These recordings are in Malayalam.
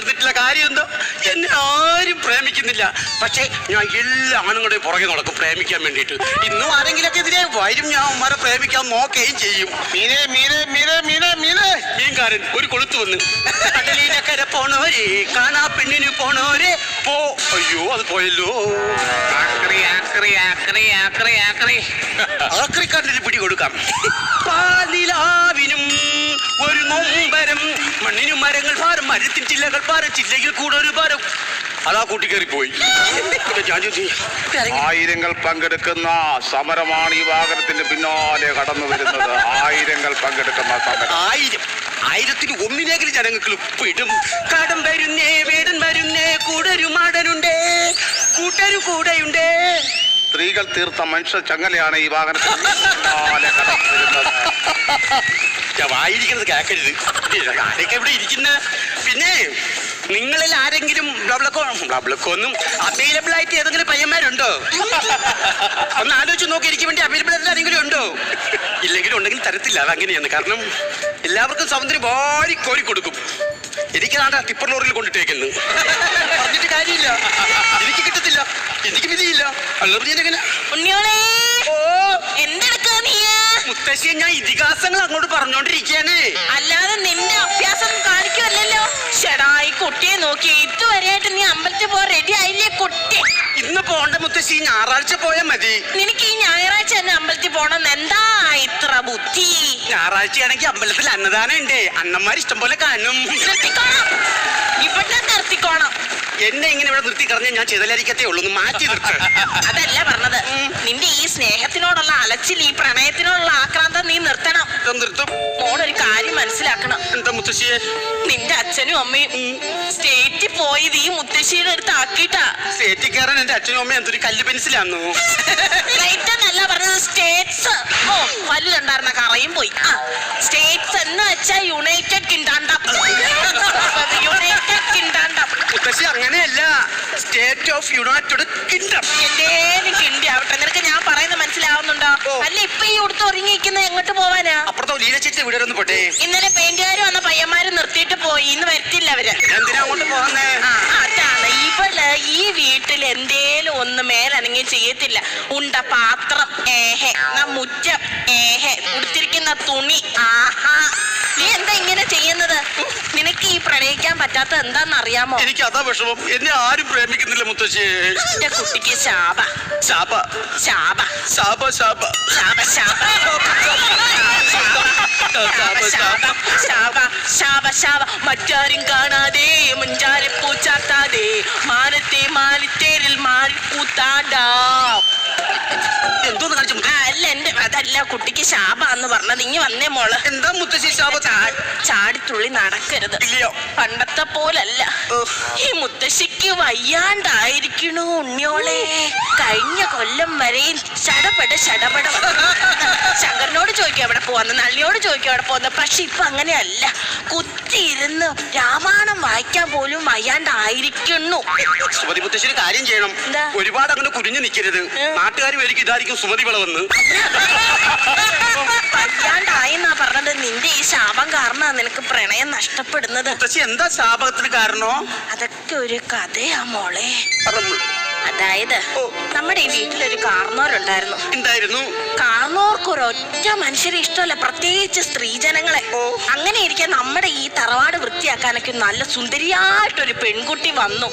തീർന്നിട്ടില്ല. കാര്യം എന്തോ, എന്നെ ആരും പ്രേമിക്കുന്നില്ല. പക്ഷെ ഞാൻ എല്ലാ ആണുങ്ങളുടെയും പുറകെ നടക്കും പ്രേമിക്കാൻ വേണ്ടിയിട്ട്. ഇന്നും ആരെങ്കിലൊക്കെ എതിരെ വരും, ഞാൻ അവന്മാരെ പ്രേമിക്കാൻ നോക്കുകയും ചെയ്യും. മീൻകാരൻ ഒരു കൊളുത്ത് വന്ന്, കടലിനക്കര പോണോരെ കാണാ പെണ്ണിന് പോണോരെ പോ. അയ്യോ അത് പോയല്ലോ. ആക്രിക്കാരനൊരു പിടി കൊടുക്കാം. പാലിലാവിനും ഒരു നൊമ്പരം, മണ്ണിനും മരങ്ങൾ ഭാരം, മരത്തിൻ ചില്ലകൾ ഭാരം, ചില്ലയിൽ കൂടെ ഒരു ഭാരം. അതാ കൂട്ടിക്കേറിപ്പോയി. ആയിരങ്ങൾ പങ്കെടുക്കുന്ന സമരമാണ് ഈ വാഹനത്തിന് പിന്നാലെ കടന്നു വരുന്നത്. ആയിരങ്ങൾ പങ്കെടുക്കുന്ന സമരം. ആയിരത്തിന് ഒന്നിനെങ്കിലും ജനങ്ങൾക്ക് ഉപ്പിടും. കടം വരുന്നേ, വേടൻ വരുന്നേ, കൂടൊരു മാടനുണ്ടേ, കൂട്ടരു കൂടെയുണ്ടേ. സ്ത്രീകൾ തീർത്ത മനുഷ്യ ചങ്ങലയാണ് ഈ വാഹനത്തിന് പിന്നാലെ കടന്നു വരുന്നത്. വായിരിക്കുന്നത് കേക്കരുത്. ആരൊക്കെ ഇവിടെ ഇരിക്കുന്ന? പിന്നെ നിങ്ങളിൽ ആരെങ്കിലും ബ്ലബ്ലക്കോന്നും അവൈലബിൾ ആയിട്ട് ഏതെങ്കിലും പയ്യന്മാരുണ്ടോ? ഒന്ന് ആലോചിച്ച് നോക്കി. എനിക്ക് വേണ്ടി അവൈലബിൾ ആയിട്ട് ആരെങ്കിലും ഉണ്ടോ? ഇല്ലെങ്കിലും ഉണ്ടെങ്കിൽ തരത്തില്ല. അതങ്ങനെയാണ്. കാരണം എല്ലാവർക്കും സൗന്ദര്യം വാരി കോരി കൊടുക്കും. എനിക്കതാണ്ട ടിപ്പർ ലോറിയിൽ കൊണ്ടിട്ടേക്കുന്നു. പറഞ്ഞിട്ട് കാര്യമില്ല. എനിക്ക് കിട്ടത്തില്ല, എനിക്ക് വിധിയില്ല. അല്ലെങ്ങനെ മുത്തശ്ശിയെ ഞാൻ ഇതിഹാസങ്ങൾ അങ്ങോട്ട് പറഞ്ഞോണ്ടിരിക്കുകയാണ്. അല്ലാതെ നിന്റെ അഭ്യാസം കാണിക്കുമല്ലോ. ഷെടായി കുട്ടിയെ നോക്കി ഇതുവരെയായിട്ട് നീ അമ്പലത്തിൽ പോ റെഡി ആയില്ലേ കുട്ടി? ഇന്ന് പോണ്ട മുത്തശ്ശി, ഞായറാഴ്ച പോയാൽ മതി. നിനക്ക് ഈ ഞായറാഴ്ച തന്നെ അമ്പലത്തിൽ പോണം എന്താ ഇത്ര ബുദ്ധി? ഞായറാഴ്ചയാണെങ്കിൽ അമ്പലത്തിൽ അന്നദാനം ഉണ്ട്. അണ്ണന്മാർ ഇഷ്ടം പോലെ കാണും. നിർത്തിക്കോണം, ഇവിടെ നിർത്തിക്കോണം. എന്നെ ഇങ്ങനെ ഇവിടെ നിർത്തി കറഞ്ഞാൽ ഞാൻ ചെയ്തലായിരിക്കത്തേ ഉള്ളൂ. ഒന്ന് മാറ്റി നിർത്ത. അതല്ല പറഞ്ഞത്. നിന്റെ ഈ സ്നേഹത്തിനോടുള്ള അലച്ചിൽ, ഈ പ്രണയത്തിനോടുള്ള ആക്രാന്തം നീ നിർത്തണം. നിർത്തും. മോളൊരു കാര്യം മനസ്സിലാക്കണം. എന്താ മുത്തശ്ശിയെ? നിന്റെ അച്ഛനും അമ്മയും സ്റ്റേറ്റിൽ പോയത് ഈ മുത്തശ്ശിയുടെ അടുത്ത് ആക്കിയിട്ടാ. സ്റ്റേറ്റിൽ കയറാൻ എന്റെ അച്ഛനും അമ്മയും എന്തൊരു കല്ല് പെൻസിലാന്നു. സ്റ്റേറ്റ് എന്നല്ല പറഞ്ഞത്, സ്റ്റേറ്റ്സ്. ഓ വല്ലുണ്ടായിരുന്ന കറയും പോയി. സ്റ്റേറ്റ്സ് എന്ന് വെച്ചാൽ യുണൈറ്റഡ് കിങ്ഡം. United kingdom. മുത്തശ്ശി അങ്ങനെയല്ല, സ്റ്റേറ്റ് ഓഫ് യുണൈറ്റഡ് കിങ്ഡം. എന്തേലും കിണ്ടി ആവട്ടെ. നിനക്ക് ഞാൻ പറയുന്നത് മനസ്സിലാവുന്നുണ്ടോ? അല്ല ഇപ്പൊ ഈ ഉടുത്ത് ഒരുങ്ങിയിരിക്കുന്നത് എങ്ങോട്ട് പോവാനാ? അപ്പുറത്തോ ലീലച്ചേച്ചി വീട് ഒന്ന് പോട്ടെ. ഇന്നലെ പെയിന്റുകാർ വന്ന പയ്യന്മാര് നിർത്തിയിട്ട് പോയി. ഇന്ന് വരത്തില്ല അവര്. എന്തിനാ അങ്ങോട്ട് പോകുന്നേ? അതാണ് ഇവള് ഈ വീട്ടിൽ എന്തേലും ഒന്ന് മേലനങ്ങി ചെയ്യത്തില്ല. ഉണ്ട പാത്രം ഏഹെ, മുറ്റം ഏഹെ, ഉടുത്തിരിക്കുന്ന തുണി ആഹാ. നീ എന്താ ഇങ്ങനെ ചെയ്യുന്നത്? നിനക്ക് ഈ പ്രണയിക്കാൻ പറ്റാത്ത എന്താന്ന് അറിയാമോ? എനിക്ക് അതാ വിഷമം. എന്നെ ആരും പ്രേമിക്കുന്നില്ല മുത്തശ്ശി. എന്റെ കുട്ടിക്ക് ശാപ ശാപ ശാപ ശാപ ശാപ ശാപ ശാപ ശാപ ശാപ ശാപ. മറ്റാരും കാണാതെ മുഞ്ചാരെ പൂച്ചാത്താതെ മാനത്തെ മാലിത്തേരിൽ മാറിക്കൂത്താടാ. എന്തോന്ന് കാണിച്ചു? അല്ല എന്റെ അതല്ല കുട്ടിക്ക് ശാപ എന്ന് പറഞ്ഞത്. ഇങ്ങ് വന്നേ മോള്. എന്താ മുത്തശ്ശി ശാപ? ചാടിത്തുള്ളി നടക്കരുത്. ഇല്ലയോ? പണ്ടത്തെ പോലല്ല. ഈ മുത്തശ്ശിക്ക് വയ്യാണ്ടായിരിക്കണു ഉണ്ണിയോളെ. കഴിഞ്ഞ കൊല്ലം വരെയും ശടപട ശങ്കരനോട് ചോദിക്കും എവിടെ പോവാന്ന്, നള്ളിയോട് ചോദിക്കും എവിടെ പോവാന്ന്. പക്ഷെ ഇപ്പൊ അങ്ങനെയല്ല. കുത്തിയിരുന്ന് രാമായണം വായിക്കാൻ പോലും വയ്യാണ്ടായിരിക്കുന്നു. സുമതി മുത്തശ്ശി കാര്യം ചെയ്യണം. ഒരുപാട് അങ്ങനെ കുരിഞ്ഞു നിൽക്കരുത്. നാട്ടുകാർ വരിക്കും ഇതായിരിക്കും സുമതി വിളവെന്ന്. വയ്യാണ്ടായെന്നാ പറഞ്ഞത്. നിന്റെ ഈ ശാപം കാരണമാണ് നിനക്ക് പ്രണയം നഷ്ടപ്പെടുന്നത്. മുത്തശ്ശി എന്താ ശാപത്തിന് കാരണോ? അതൊക്കെ ഒരു കഥയാ മോളെ. അതായത് നമ്മുടെ ഈ വീട്ടിലൊരു കാർന്നോരുണ്ടായിരുന്നു. കാർന്നോർക്ക് ഒരൊറ്റ മനുഷ്യരെ ഇഷ്ടമല്ല, പ്രത്യേകിച്ച് സ്ത്രീജനങ്ങളെ. അങ്ങനെ ഇരിക്കാൻ നമ്മുടെ ഈ തറവാട് വൃത്തിയാക്കാനൊക്കെ നല്ല സുന്ദരിയായിട്ടൊരു പെൺകുട്ടി വന്നു.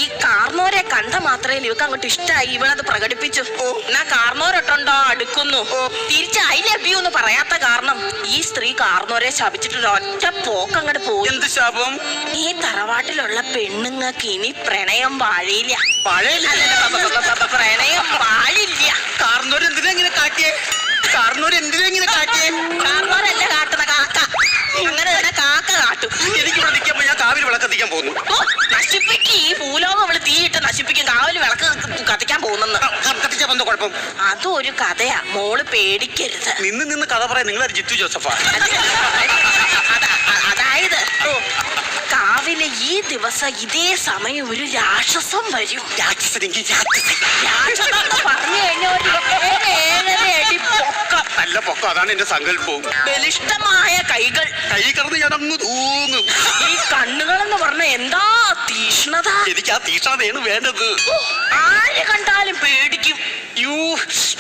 ഈ കാർന്നോരെ കണ്ട മാത്രമേ ഇവക്ക് അങ്ങോട്ട് ഇഷ്ടമായി. ഇവളത് പ്രകടിപ്പിച്ചു. എന്നാ കാർന്നോരൊട്ടുണ്ടോ അടുക്കുന്നു. തിരിച്ച് ഐ ലവ് യു എന്ന് പറയാത്ത കാരണം ഈ സ്ത്രീ കാർന്നോരെ ശപിച്ചിട്ടൊരു ഒറ്റ പോക്ക് അങ്ങോട്ട് പോയി. എന്ത് ശാപം? ഈ തറവാട്ടിലുള്ള പെണ്ണുങ്ങൾക്ക് ഇനി പ്രണയം വാഴയില്ല. പ്രണയം പാടില്ല. കാർന്നോര് എന്തിനാ ഇങ്ങനെ കാട്ടിയേ? കാർന്നോരല്ല കാട്ടുന്ന കാക്ക. അങ്ങനെ തന്നെ കാക്ക കാട്ടും. എനിക്കിവിടെ നിൽക്കുമ്പോ ഞാൻ കാവിൽ വിളക്ക് കത്തിക്കാൻ പോകുന്നു. നശിപ്പിക്കും ഈ ഭൂലോകം അവള് തീയിട്ട് നശിപ്പിക്കും. കാവിൽ വിളക്ക് കത്തിക്കാൻ പോകുന്നെന്ന്. കത്തിച്ചാ എന്താ കുഴപ്പം? അതും ഒരു കഥയാ, മോള് പേടിക്കരുത്. നിന്ന് കഥ പറയാൻ നിങ്ങളൊരു ജിത്തു ജോസഫാ. അതായത് കാവിലെ ഈ ദിവസം ഇതേ സമയം ഒരു രാക്ഷസം വരും. രാക്ഷസനെങ്കിൽ രാക്ഷസം പറഞ്ഞു കഴിഞ്ഞാൽ 7.5 അടി പൊക്കം. നല്ല പൊക്കം. അതാണ് എന്റെ സങ്കല്പവും. ബലിഷ്ഠമായ കൈകൾ, കൈ കടന്ന് ഞാൻ അങ്ങ് തൂങ്ങും. ഈ കണ്ണുകളെന്ന് പറഞ്ഞ എന്താ തീഷ്ണത. എനിക്ക് ആ തീഷ്ണതയാണ് വേണ്ടത്. ആര് കണ്ടാലും പേടിക്കും. യൂ,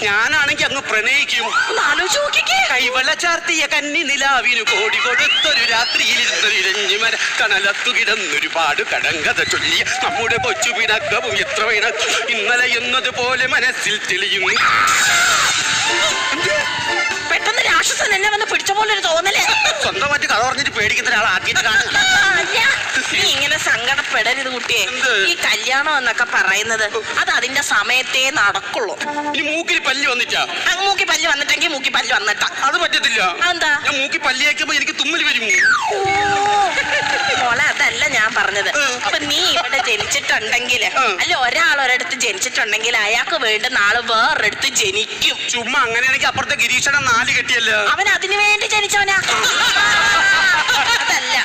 ഞാനാണെങ്കി അങ്ങ് പ്രണയിക്കും. ആലോചിച്ച് നോക്കിക്കേ. കൈവള ചാർത്തിയ കന്നി നിലാവിനു കോടി കൊടുത്തൊരു രാത്രിയിലിരുന്നൊരു ഇരഞ്ഞിമര കണലത്തു കിടന്നൊരുപാട് കടങ്കഥ ചൊല്ലിയ നമ്മുടെ കൊച്ചു പിണക്കവും എത്ര പിണക്കം ഇന്നലെ എന്നതുപോലെ മനസ്സിൽ തെളിയും. പെട്ടെന്ന് രാക്ഷസൻ എന്നെ വന്ന് പിടിച്ച പോലെ ഒരു തോന്നല്. സ്വന്തമായിട്ട് കഥ പറഞ്ഞിട്ട് പേടിക്കുന്ന ഒരാൾ ആദ്യമായിട്ട് കാണുക. നീ ഇങ്ങനെ സങ്കടപ്പെടരുത് കുട്ടിയെ. എന്ത്? ഈ കല്യാണം എന്നൊക്കെ പറയുന്നത് അത് അതിന്റെ സമയത്തേ നടക്കുള്ളൂ. ഇനി മൂക്കിൽ പല്ല് വന്നിട്ടാ? മൂക്കി പല്ല് വന്നിട്ടെങ്കിൽ മൂക്കി പല്ല് വന്നിട്ടാ. അത് പറ്റത്തില്ല. എന്താ? ഞാൻ മൂക്കി പല്ല് വയ്ക്കുമ്പോ എനിക്ക് തുമ്മൽ വരും. മോളെ, അതല്ല ഞാൻ പറഞ്ഞത്. അപ്പൊ നീ ഇവിടെ ജനിച്ചിട്ടുണ്ടെങ്കിൽ, അല്ല ഒരാളൊരിടത്ത് ജനിച്ചിട്ടുണ്ടെങ്കിൽ അയാൾക്ക് വേണ്ട നാള് വേറൊരിടത്ത് ജനിക്കും. ചുമ്മാ അങ്ങനെയാണെങ്കിൽ അപ്പുറത്തെ ഗിരീഷണം 4 കെട്ടിയല്ലോ. അവൻ അതിനു വേണ്ടി ജനിച്ചവനാ. അതല്ല,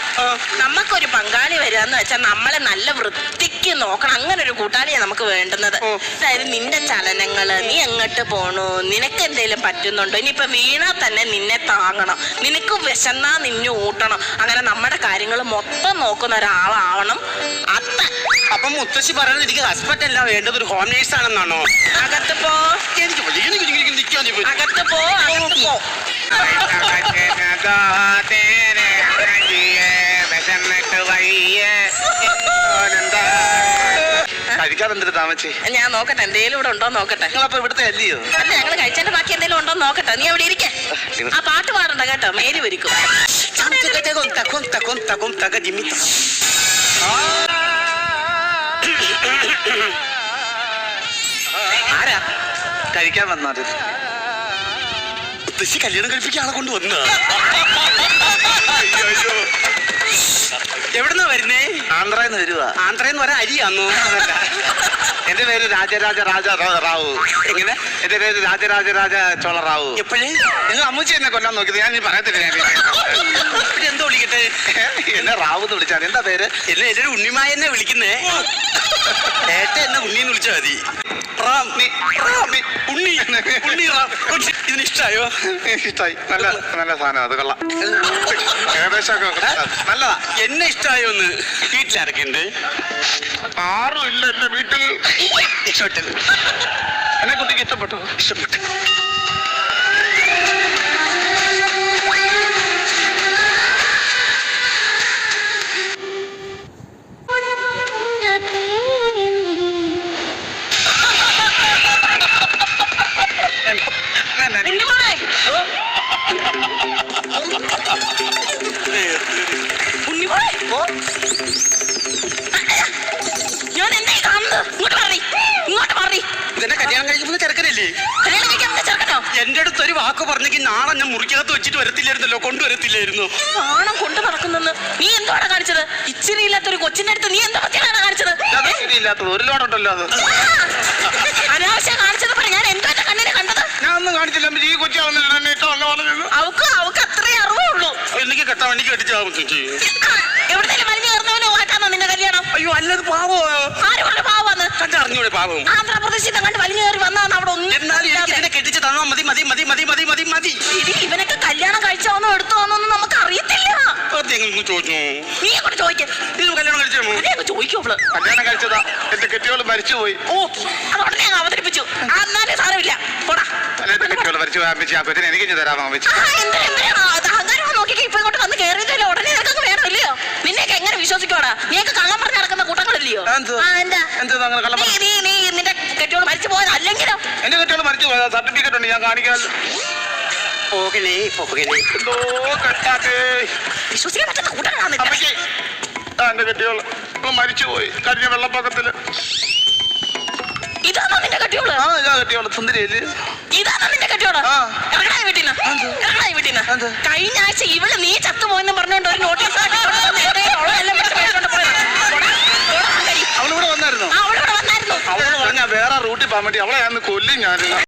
നമുക്കൊരു പങ്കാളി വരികയെന്ന് വെച്ചാൽ നമ്മളെ നല്ല വൃത്തിക്ക് നോക്കണം. അങ്ങനെ ഒരു കൂട്ടാളിയാണ് നമുക്ക് വേണ്ടുന്നത്. അതായത് നിന്റെ ചലനങ്ങള്, നീ എങ്ങോട്ട് പോണു, നിനക്ക് എന്തെങ്കിലും പറ്റുന്നുണ്ടോ, ഇനിയിപ്പൊ വീണാ തന്നെ നിന്നെ താങ്ങണം, നിനക്ക് വിശന്നാ നിന്നെ ഊട്ടണം. അങ്ങനെ നമ്മുടെ കാര്യങ്ങൾ മൊത്തം നോക്കുന്ന ഒരാളാവണം അത്ത. അപ്പൊ മുത്തശ്ശി പറയുന്നത് എനിക്ക് ഹസ്ബൻഡ് അല്ല വേണ്ടത്, ഒരു ഹോം നേഴ്സ് ആണെന്നാണോ? അകത്ത് പോ, എനിക്ക് നിൽക്കാൻ അകത്ത് പോ, അകത്ത് പോ. കഴിക്കാൻ എന്തിട്ട് താമസി? ഞാൻ നോക്കട്ടെ എന്തേലും ഇവിടെ ഉണ്ടോ നോക്കട്ടെ. നിങ്ങളപ്പോ ഇവിടുത്തെ അല്ലയോ? അല്ല, ഞങ്ങള് കഴിച്ചതിന്റെ ബാക്കി എന്തെങ്കിലും ഉണ്ടോ നോക്കട്ടെ. നീ അവിടെ ഇരിക്കേ. ആ പാട്ട് പാടണ്ട കേട്ടോ, മേല് വരിക്കും. ആരാ കഴിക്കാൻ വന്നത്? മുത്തശ്ശി കല്യാണം കഴിപ്പിക്കാൻ ആളെ കൊണ്ട് വന്ന. എവിടുന്നാ വരുന്നേ? ആന്ധ്രന്ന് വരുവാ. ആന്ധ്രന്ന് വരാൻ അരിയാന്നോ? എന്റെ പേര് രാജരാജ റാവു. എങ്ങനെ? എന്റെ പേര് രാജരാജ ചോള റാവു. എപ്പോഴേ നിങ്ങൾ അമ്മച്ചി എന്നെ കൊല്ലാൻ നോക്കിയത് ഞാൻ പറയത്തില്ല. എന്തോ വിളിക്കട്ടെ? എന്നെ റാവു എന്ന് വിളിച്ചാൽ എന്താ പേര്? എന്നെ എല്ലാരും ഉണ്ണിമായ എന്നെ വിളിക്കുന്നേ. ഏട്ട എന്നെ ഉണ്ണിന്ന് വിളിച്ചാ മതി. ഉണ്ണി ഉണ്ണി റാം. ഇതിന് ഇഷ്ടായോ? ഇഷ്ടായി. നല്ല നല്ല സാധനം, അത് കൊള്ളാം. ഏകദേശം നല്ലതാ. എന്നെ ഇഷ്ടായോന്ന്? വീട്ടിലാരൊക്കെ ഉണ്ട്? ആരും ഇല്ല എന്റെ വീട്ടിൽ. ഇഷ്ടപ്പെട്ടത്? എന്നെ കുട്ടിക്ക് ഇഷ്ടപ്പെട്ടു. ഇഷ്ടപ്പെട്ടു. ഞാൻ എന്താ കാണുന്നത്? ഇങ്ങോട്ട് മാറി, ഇങ്ങോട്ട് മാറി. ഇതെന്നെ കല്യാണം കഴിക്കുമ്പോൾ ചെറുക്കനല്ലേ? കല്യാണം കഴിക്കാൻ ചെറുക്കനോ? എന്റെ അടുത്ത് ഒരു വാക്ക് പറഞ്ഞെങ്കിൽ നാളെ ഞാൻ മുറിക്കകത്ത് വെച്ചിട്ട് വരത്തില്ലായിരുന്നല്ലോ, കൊണ്ടുവരത്തില്ലായിരുന്നു. നാണം കൊണ്ട് നടക്കുന്നെന്ന് നീ എന്താണ് കാണിച്ചത്? ഇച്ചിരി ഇല്ലാത്തൊരു കൊച്ചിന്റെ അടുത്ത് നീ എന്താ പറ്റിയാണ് കാണിച്ചത്? ഇല്ലാത്തത് ഒരു ലോഡുണ്ടല്ലോ. അത് അനാവശ്യം കാണിച്ചത് പറ. ഞാൻ എന്തോ എന്റെ കണ്ണിനെ കണ്ടത്? ഞാൻ ഒന്നും കാണിച്ചില്ല. ഈ കൊച്ചാവുന്നില്ല. അവക്ക് അത്രേ അറിവുള്ളൂ. എനിക്ക് കെട്ടാൻ വേണ്ടി കെട്ടിച്ചാ എവിടെന്നെങ്കിലും മരിഞ്ഞു കയറുന്നവനോ മാറ്റാന്നോ നിന്റെ കല്യാണം? അയ്യോ, അല്ലത് പാവോ? ആരുകൊണ്ട് പാവാന്ന് കണ്ടറിഞ്ഞൂടെ പാവം? ആന്ധ്രാപ്രദേശിൽ കണ്ട് വലിഞ്ഞു കയറി വന്നാണ് അവിടെ ഒന്നും. എന്നാലും എനിക്ക് ഇതിനെ കെട്ടിച്ച് തന്നാ മതി മതി മതി മതി മതി മതി മതി. ഇവനൊക്കെ കല്യാണം കഴിച്ചോന്നോ എടുത്തോന്നൊന്നും നമുക്ക് അറിയത്തില്ല. ചോദിച്ചു നീ അങ്ങോട്ട് ചോദിക്കും. ഇത് കല്യാണം കഴിച്ചോ? ചോദിക്കും അവള്. കല്യാണം കഴിച്ചതാ. എന്റെ കെട്ടിയോള് മരിച്ചുപോയി. ഓ, അത് ഉടനെ അങ്ങ് അവതരിപ്പിച്ചു. എന്നാലും സാരമില്ല, പോടാ. എന്റെ കെട്ടിയോള് മരിച്ചു പോയി. ആ കൊച്ചിനെ എനിക്ക് തരാമോ? അഹങ്കാരം നോക്കിക്കോ. ഇപ്പൊ ഇങ്ങോട്ട് വന്ന് കയറിയതല്ലോ, ഉടനെ നിനക്കൊക്കെ വേണം ഇല്ലയോ? നിന്നെയൊക്കെ എങ്ങനെ വിശ്വസിക്കോടാ? നീയൊക്കെ കള്ളം പറഞ്ഞ് നടക്കുന്ന കൂട്ടങ്ങളില്ലയോ? നീ നിന്റെ കെട്ടിയോള് മരിച്ചു പോയത് അല്ലെങ്കിലോ? എന്റെ കെട്ടിയോള് മരിച്ചു പോയത് സർട്ടിഫിക്കറ്റ് ഉണ്ട്, ഞാൻ കാണിക്കാൻ. പോകലേ പോകലേ. എന്തോ കെട്ടാത്തേ. വിശ്വസിക്കാൻ പറ്റുന്ന കൂട്ടങ്ങളാണ്. എന്റെ കെട്ടിയോള് മരിച്ചുപോയി കഴിഞ്ഞ വെള്ളപ്പൊക്കത്തില്. ഇതാണോ നിന്റെ കെട്ടിയോള്? ആ, ഇതാ കെട്ടിയോള്. സുന്ദരിയല്ലേ? ഇതാണോ നിന്റെ കെട്ടിയോള്? ഇറങ്ങണ വീട്ടിന്ന്. കഴിഞ്ഞ ആഴ്ച ഇവള് നീ ചത്തുപോയെന്ന് പറഞ്ഞോണ്ട് ഒരു നോട്ടീസ് അവളിവിടെ വന്നായിരുന്നു. അവളിവിടെ വന്നായിരുന്നു. അവളോട് പറഞ്ഞാ വേറെ റൂട്ടിൽ പോകാൻ വേണ്ടി അവളെ ഞാൻ കൊല്ലും ഞാൻ.